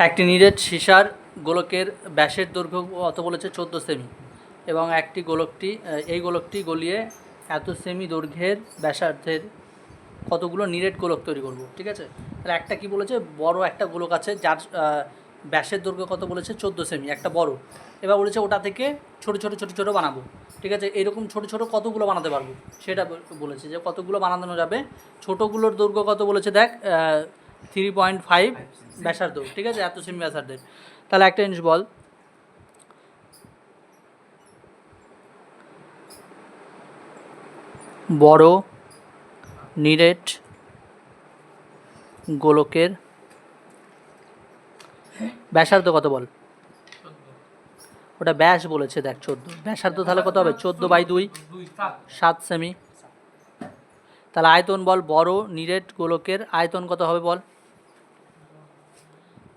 একটি নিরেট সীসার গোলকের ব্যাসের দৈর্ঘ্য কত বলেছে 14 সেমি এবং একটি এই গোলকটি গলিয়ে এত সেমি দৈর্ঘ্যের ব্যাসার্ধের কতগুলো নিরেট গোলক তৈরি করব। ঠিক আছে, তাহলে একটা কি বলেছে, বড় একটা গোলক আছে যার ব্যাসের দৈর্ঘ্য কত বলেছে 14 সেমি, একটা বড়। এবার বলেছে ওটা থেকে ছোটো ছোটো ছোটো ছোটো বানাবো। ঠিক আছে, এরকম ছোটো ছোটো কতগুলো বানাতে পারবো সেটা বলেছে, যে কতগুলো বানানো যাবে। ছোটোগুলোর দৈর্ঘ্য কত বলেছে দেখ, 3.5 ব্যাসার্ধ। ঠিক আছে, এত সেমি ব্যাসার্ধের। তাহলে একটা জিনিস বল, বড় নিরেট গোলকের ব্যাসার্ধ কত বল। ওটা ব্যাস বলেছে দেখ 14, ব্যাসার্ধ তাহলে কত হবে 14/2, 7 সেমি। তাহলে আয়তন বল, বড় নিরেট গোলকের আয়তন কত হবে বল।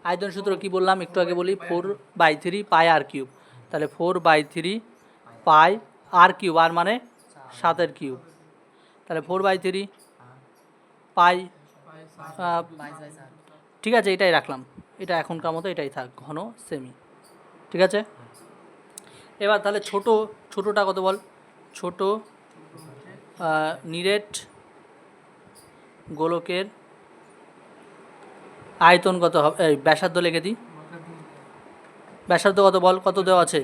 আয়তন সূত্র কি বললাম একটু আগে বলি, 4/3 পাই আর কিউব। তাহলে 4/3 পাই আর কিউব, আর মানে 7 কিউব। তাহলে 4/3 পাই, ঠিক আছে এটাই রাখলাম, এটা এখনকার মতো এটাই থাক, ঘন সেমি। ঠিক আছে, এবার তাহলে ছোটোটা কত বল। ছোট নিরেট গোলকের আয়তন কত হবে, ব্যাসার্ধ লিখে দিই। ব্যাসার্ধ কত বল, কত দেওয়া আছে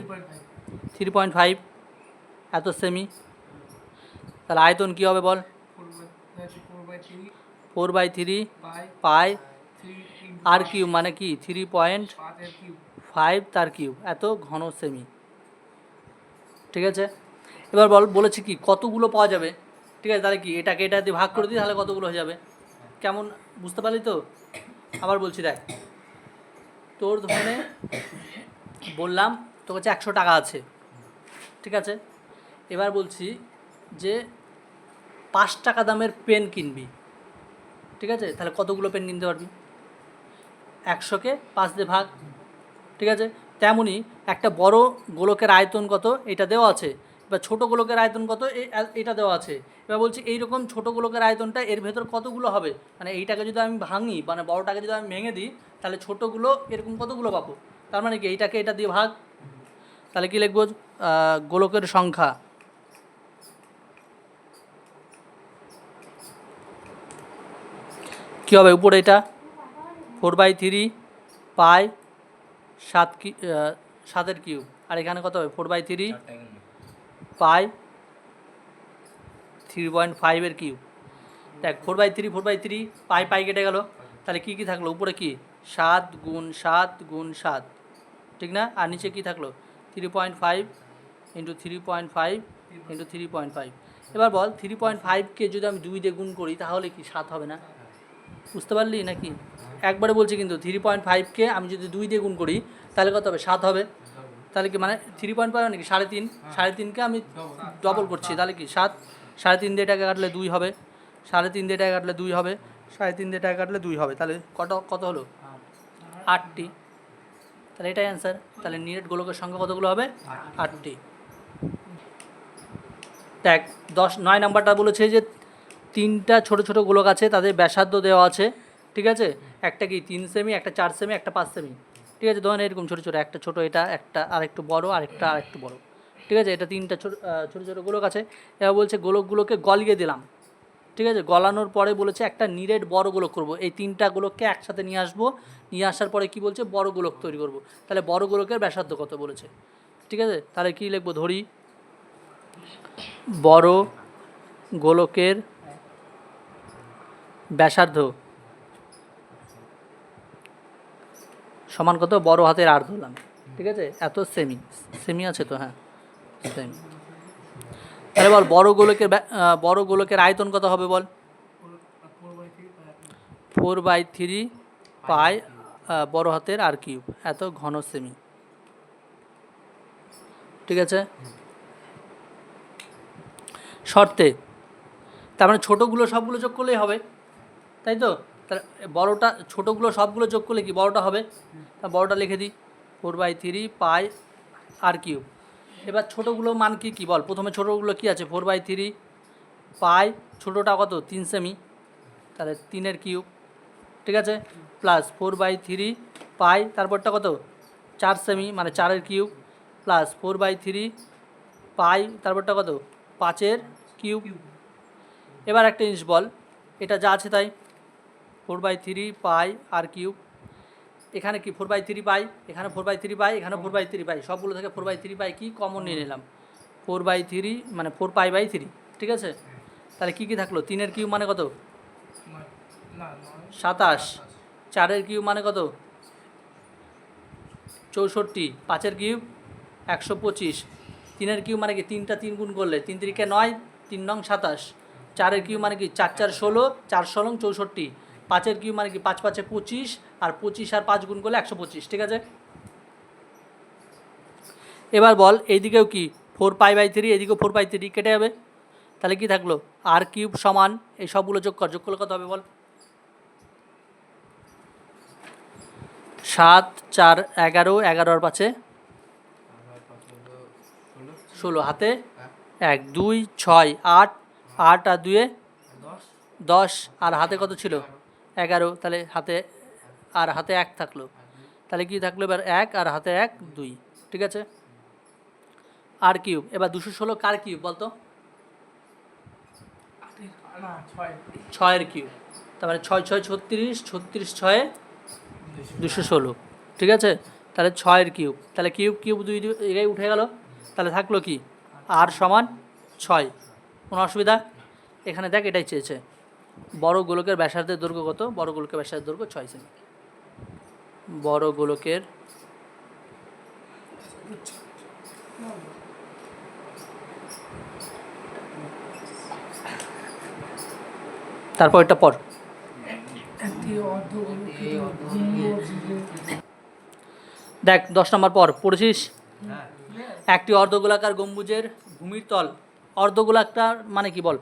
3.5, এত সেমি। তাহলে আয়তন কি হবে বল, 4/3 পাই আর কিউব, মানে কি 3.5 তার কিউব, এত ঘন সেমি। ঠিক আছে, এবার বলেছে কি কতগুলো পাওয়া যাবে। ঠিক আছে, তাহলে কি এটাকে এটা দিয়ে ভাগ করে দিই, তাহলে কতগুলো হয়ে যাবে। কেমন বুঝতে পারলি তো। আবার বলছি দেখ, তোর ধরনে বললাম তোর কাছে 100 টাকা আছে। ঠিক আছে, এবার বলছি যে 5 টাকা দামের পেন কিনবি। ঠিক আছে, তাহলে কতগুলো পেন কিনতে পারবি, 100কে 5 দিয়ে ভাগ। ঠিক আছে, তেমনই একটা বড় গোলকের আয়তন কত এটা দেওয়া আছে, এবার ছোটো গোলকের আয়তন কত এটা দেওয়া আছে। এবার বলছি এইরকম ছোটো গোলকের আয়তনটা এর ভেতর কতগুলো হবে, মানে এইটাকে যদি আমি ভাঙি, মানে বড়টাকে যদি আমি ভেঙে দিই, তাহলে ছোটোগুলো এরকম কতগুলো পাবো। তার মানে কি এইটাকে এটা দিয়ে ভাগ, তাহলে কি লিখবো, গোলকের সংখ্যা কী হবে, উপরে এটা 4/3 পাই 7 কিউব, আর এখানে কত হবে 4/3 পাই 3.5 কিউব। দেখ 4/3 4/3 পাই পাই কেটে গেল, তাহলে কি থাকলো উপরে, কি 7 × 7 × 7, ঠিক না। আর নিচে কি থাকলো 3.5 × 3.5 × 3.5। এবার বল 3.5কে যদি আমি 2 দিয়ে গুণ করি তাহলে কি 7 হবে না, বুঝতে পারলি নাকি। একবারে বলছি কিন্তু 3.5কে আমি যদি 2 দিয়ে গুণ করি তাহলে কত হবে 7 হবে। তাহলে কি মানে 3.5 মানে কি 3.5, 3.5কে আমি ডবল করছি, তাহলে কি 7, 3.5 দিয়ে টাকা কাটলে 2 হবে, 3.5 দিয়ে টাকা কাটলে 2 হবে, 3.5 দিয়ে টাকা কাটলে 2 হবে, তাহলে কত হলো 8টি। তাহলে এটাই অ্যান্সার। তাহলে নিরেট গোলকের সংখ্যা কতগুলো হবে 8টি। দেখ 9 নাম্বারটা বলেছে যে 3টা ছোট ছোট গোলক আছে, তাদের ব্যাসার্ধ দেওয়া আছে। ঠিক আছে, একটা কি 3 সেমি, একটা 4 সেমি, একটা 5 সেমি। ঠিক আছে, ধরেন এরকম ছোটো ছোটো, একটা ছোটো, এটা একটা আর একটু বড়ো, আরেকটা আর একটু বড়ো। ঠিক আছে, এটা 3টা ছোটো ছোটো গোলক আছে। এবার বলছে গোলকগুলোকে গলিয়ে দিলাম। ঠিক আছে, গলানোর পরে বলেছে একটা নিরেট বড় গোলক করব। এই 3টা গোলককে একসাথে নিয়ে আসবো, নিয়ে আসার পরে কি বলছে বড় গোলক তৈরি করব। তাহলে বড় গোলকের ব্যাসার্ধ কত বলেছে। ঠিক আছে, তাহলে কি লিখবো, ধরি বড় গোলকের ব্যাসার্ধ সমান কত, বড় হাতের আর ধরলাম। ঠিক আছে, এত সেমি আছে তো, হ্যাঁ সেমি। তাহলে বল বড় গোলকের আয়তন কত হবে বল, 4/3 পাই বড় হাতের আর কিউব, এত ঘন সেমি। ঠিক আছে, শর্তে, তার মানে ছোটোগুলো সবগুলো যোগ করলেই হবে, তাই তো। তাহলে বড়োটা ছোটোগুলো সবগুলো যোগ করলে কি বড়োটা হবে, তা বড়োটা লিখে দিই 4/3 পাই আর কিউব। এবার ছোটোগুলো মান কি কি বল, প্রথমে ছোটোগুলো কি আছে 4/3 পাই, ছোটোটা কত 3 সেমি, তাহলে 3 কিউব ঠিক আছে, প্লাস 4/3 পাই, তারপরটা কত 4 সেমি মানে 4-এর কিউব, প্লাস 4/3 পাই, তারপরটা কত 5-এর কিউব। এবার একটা জিনিস বল, এটা যা আছে তাই 4/3 পাই আর কিউব, এখানে কি 4/3 পাই, এখানে 4/3 পাই, এখানে 4/3 পাই, সবগুলো থেকে 4/3 পাই কি কমন নিয়ে নিলাম, 4/3 মানে 4π/3, ঠিক আছে। তাহলে কি কি থাকলো, 3-এর কিউব মানে কত 27, 4-এর কিউব মানে কত 64, 5-এর কিউব 125, 3-এর কিউব মানে কি 3টা 3 গুণ করলে 3 3 × 9, 3 9 27, 4-এর কিউব মানে কি 4 4 16, 4 16 64, 5-এর কিউব মানে কি 5 5 25, আর 25 আর 5 গুণ করলে 125, ঠিক আছে। এবার বল এইদিকেও কি 4π/3, এদিকেও 4π3 কেটে যাবে, তাহলে কি থাকলো আর কিউব সমান এই সবগুলো যোগ কর, যোগ করলে কত হবে বল, 7 4 11, 11 আর 5-এ 16, হাতে 1 2 6 8, 8 আর 2-এ 10, আর হাতে কত ছিল 11, তাহলে হাতে আর হাতে 1 থাকলো, তাহলে কি থাকলো এবার 1 আর হাতে 1 2, ঠিক আছে। আর কিউব, এবার 216 কার কিউব বলতো, 6-এর কিউব, তার মানে 6 6 36, 36 6 216, ঠিক আছে। তাহলে 6-এর কিউব, তাহলে কিউব কিউব 2 এটাই উঠে গেল, তাহলে থাকলো কি আর সমান 6, কোনো অসুবিধা। এখানে দেখ এটাই চেয়েছে, বড় গোলকের ব্যাসার্ধের দৈর্ঘ্য কত, বড় গোলকের ব্যাসার্ধের দৈর্ঘ্য 6 সেমি, বড় গোলকের তারপর এটা পর দেখ 10 নম্বর পর পড়েছিস, একটি অর্ধগোলাকার গম্বুজের ভূমির তল, অর্ধগোলাকার মানে কি বল,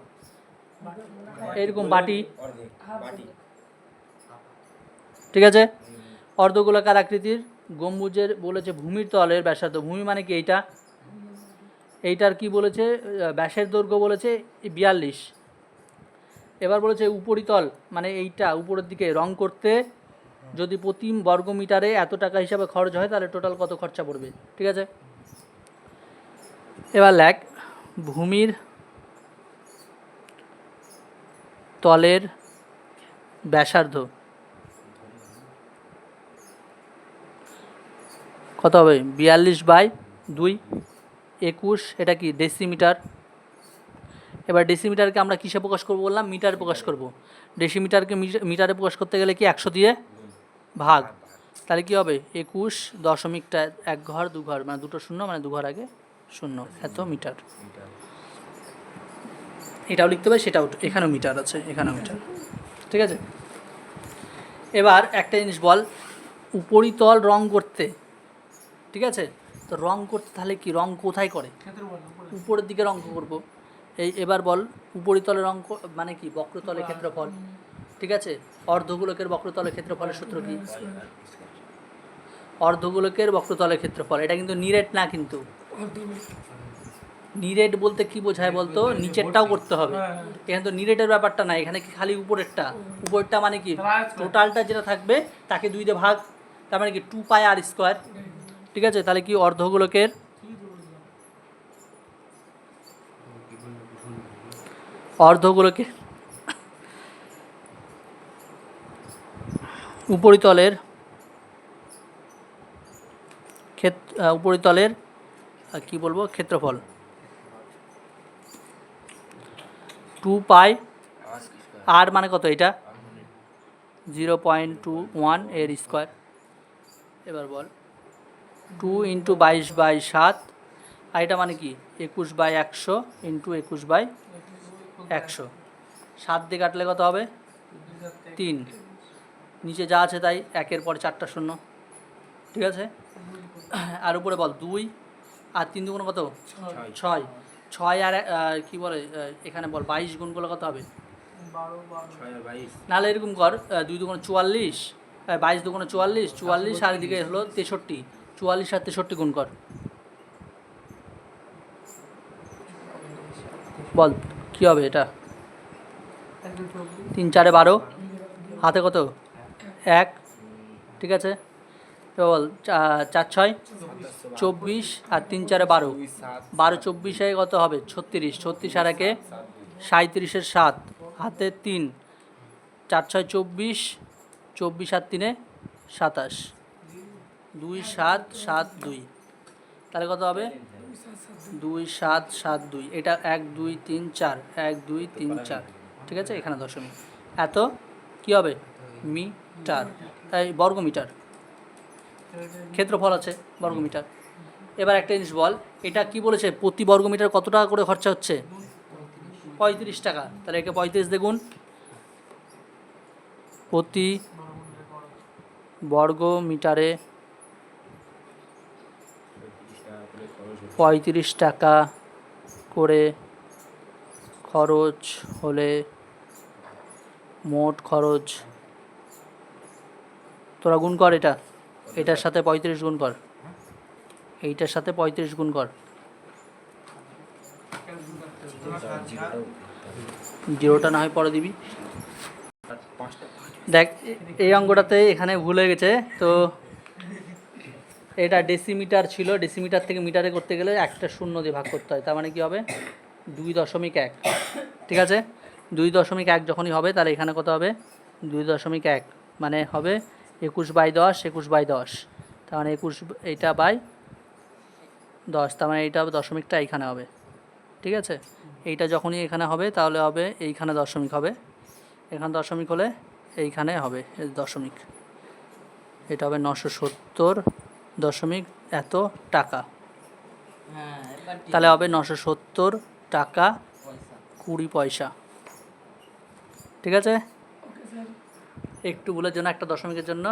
এরকম বাটি, ঠিক আছে। অর্ধগোলাকার আকৃতির গম্বুজের বলেছে ভূমির তলের ব্যাসার্ধ, ভূমি মানে কি এইটা, এইটার কি বলেছে ব্যাসের দৈর্ঘ্য বলেছে 42। এবার বলেছে উপরিতল মানে এইটা উপরের দিকে রং করতে যদি প্রতি বর্গমিটারে এত টাকা হিসাবে খরচ হয় তাহলে টোটাল কত খরচা পড়বে, ঠিক আছে। এবার লেখ ভূমির তলের ব্যাসার্ধ কত হবে, 42/2, 21, এটা কি ডেসিমিটার। এবার ডেসিমিটারকে আমরা কিসে প্রকাশ করব বললাম, মিটারে প্রকাশ করব। ডেসিমিটারকে মিটারে প্রকাশ করতে গেলে কি 100 দিয়ে ভাগ, তাহলে কি হবে 21.1 1 ঘর 2 ঘর মানে দুটো শূন্য মানে 2 ঘর আগে 0, এত মিটার। এটাও লিখতে হবে, সেটাও এখানেও মিটার আছে, এখানেও মিটার, ঠিক আছে। এবার একটা জিনিস বল, উপরিতল রং করতে, ঠিক আছে, তো রং করতে তাহলে কি রং কোথায় করে, উপরের দিকে রং করব। এবার বল উপরিতলের রং মানে কি বক্রতলের ক্ষেত্রফল, ঠিক আছে। অর্ধগোলকের বক্রতলের ক্ষেত্রফলের সূত্র কি, অর্ধগোলকের বক্রতলের ক্ষেত্রফল, এটা কিন্তু নিরেট না, কিন্তু নিরেট বলতে কি বোঝায় বলতো, নিচেরটাও করতে হবে, এখানে তো নিরেটের ব্যাপারটা না, এখানে কি খালি উপরেরটা, উপরেরটা মানে কি টোটালটা যেটা থাকবে তাকে 2 দিয়ে ভাগ, তার মানে কি 2πr², ঠিক আছে। তাহলে কি অর্ধগোলকের উপরিতলের উপরিতলের কি বলবো ক্ষেত্রফল 2π আর মানে কত, এটা 0.21 এর স্কোয়ার। এবার বল 2 × 22/7, আর এটা মানে কি 21/100 × 21/100, 7 দিয়ে কাটলে কত হবে 3, নিচে যা আছে তাই, 1-এর পর 4টা শূন্য, ঠিক আছে। আর উপরে বল 2 আর 3 দুগুণ কত 6, 6 আর কি বলে এখানে বল 22 গুণ করলে কত হবে, নাহলে এরকম কর 2 দুগুণ 44, 22 দুগুণ 44, 44 আর এদিকে হলো 63, 44 আর 63 গুণ কর, বল কি হবে এটা, 3 4 12, হাতে কত 1, ঠিক আছে। এবার 4 6 24 আর 3 4 12, 12 24 কত হবে 36, 36 আর 1 37 7, হাতে 3, 4 6 24, 24 আর 3 27, 2 7 7 2, তাহলে কত হবে 2 7 7 2, এটা 1 2 3 4, 1 2 3 4, ঠিক আছে। এখানে দশমিক, এত কি হবে মিটার, তাই বর্গমিটার, ক্ষেত্রফল আছে বর্গমিটার। এবার একটা জিনিস বল, এটা কি বলেছে প্রতি বর্গমিটার কত টাকা করে খরচা হচ্ছে 35 টাকা, তাহলে একে 35 দেখুন, প্রতি বর্গমিটারে 35 টাকা করে খরচ হলে মোট খরচ, তোরা গুণ কর, এটার সাথে 35 গুণ কর, এইটার সাথে 35 গুণ কর, জিরোটা না হয় পরে দিবি। দেখ এই অঙ্কটাতে এখানে ভুল হয়ে গেছে, তো এটা ডেসিমিটার ছিল, ডেসিমিটার থেকে মিটারে করতে গেলে একটা শূন্য দিয়ে ভাগ করতে হয়, তার মানে কি হবে 2.1, ঠিক আছে। 2.1 যখনই হবে তাহলে এখানে কত হবে 2.1, মানে হবে 21/10, 21/10, তার মানে 21, এইটা বাই 10, তার মানে এইটা দশমিকটা এইখানে হবে, ঠিক আছে। এইটা যখনই এখানে হবে তাহলে হবে এইখানে দশমিক হবে, এখানে দশমিক হলে এইখানে হবে দশমিক, এটা হবে 970 দশমিক এত টাকা, তাহলে হবে 970 টাকা 20 পয়সা, ঠিক আছে। একটু ভুলের জন্য একটা দশমিকের জন্য